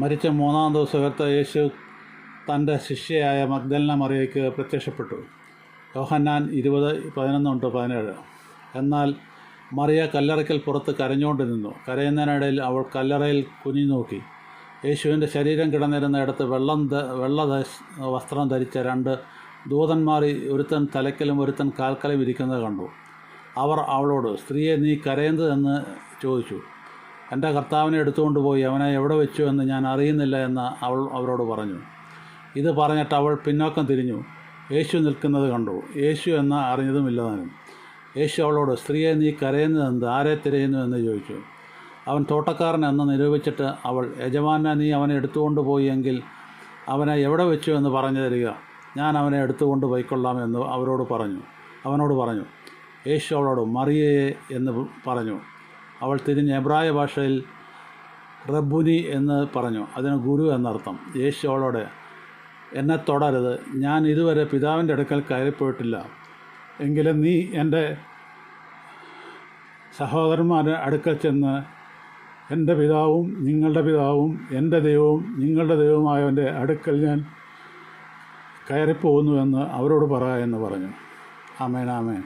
മരിച്ച മൂന്നാം ദിവസം ഉയർത്ത യേശു തൻ്റെ ശിഷ്യയായ മഗ്ദലന മറിയയ്ക്ക് പ്രത്യക്ഷപ്പെട്ടു. യോഹന്നാൻ 20:11-17. എന്നാൽ മറിയ കല്ലറയ്ക്കൽ പുറത്ത് കരഞ്ഞുകൊണ്ട് നിന്നു. കരയുന്നതിനിടയിൽ അവൾ കല്ലറയിൽ കുനിഞ്ഞു നോക്കി. യേശുവിൻ്റെ ശരീരം കിടന്നിരുന്ന ഇടത്ത് വെള്ള വസ്ത്രം ധരിച്ച 2 ദൂതന്മാർ, ഒരുത്തൻ തലയ്ക്കലും ഒരുത്തൻ കാൽക്കലും ഇരിക്കുന്നത് കണ്ടു. അവർ അവളോട്, സ്ത്രീയെ, നീ കരയുന്നതെന്ന് ചോദിച്ചു. എൻ്റെ കർത്താവിനെ എടുത്തുകൊണ്ട് പോയി അവനെ എവിടെ വെച്ചു എന്ന് ഞാൻ അറിയുന്നില്ല എന്ന് അവൾ അവരോട് പറഞ്ഞു. ഇത് പറഞ്ഞിട്ട് അവൾ പിന്നോക്കം തിരിഞ്ഞു യേശു നിൽക്കുന്നത് കണ്ടു. യേശു എന്ന് അറിഞ്ഞതുമില്ലതാനും. യേശു അവളോട്, സ്ത്രീയെ, നീ കരയുന്നതെന്ത്? ആരെ തിരയുന്നു എന്ന് ചോദിച്ചു. അവൻ തോട്ടക്കാരൻ എന്ന് നിരൂപിച്ചിട്ട് അവൾ, യജമാനെ, നീ അവനെ എടുത്തുകൊണ്ട് പോയി എങ്കിൽ അവനെ എവിടെ വെച്ചു എന്ന് പറഞ്ഞു തരിക, ഞാൻ അവനെ എടുത്തുകൊണ്ട് പോയിക്കൊള്ളാം എന്ന് അവനോട് പറഞ്ഞു. യേശു അവളോട്, മറിയയെ എന്ന് പറഞ്ഞു. അവൾ തിരിഞ്ഞ് എബ്രായ ഭാഷയിൽ റബ്ബുനി എന്ന് പറഞ്ഞു. അതിന് ഗുരു എന്നർത്ഥം. യേശു അവളോട്, എന്നെ തൊടരുത്, ഞാൻ ഇതുവരെ പിതാവിൻ്റെ അടുക്കൽ കയറിപ്പോയിട്ടില്ല. എങ്കിലും നീ എൻ്റെ സഹോദരന്മാരുടെ അടുക്കൽ ചെന്ന് എൻ്റെ പിതാവും നിങ്ങളുടെ പിതാവും എൻ്റെ ദൈവവും നിങ്ങളുടെ ദൈവവുമായവൻ്റെ അടുക്കൽ ഞാൻ കയറിപ്പോകുന്നുവെന്ന് അവരോട് പറ എന്ന് പറഞ്ഞു. ആമേൻ, ആമേൻ.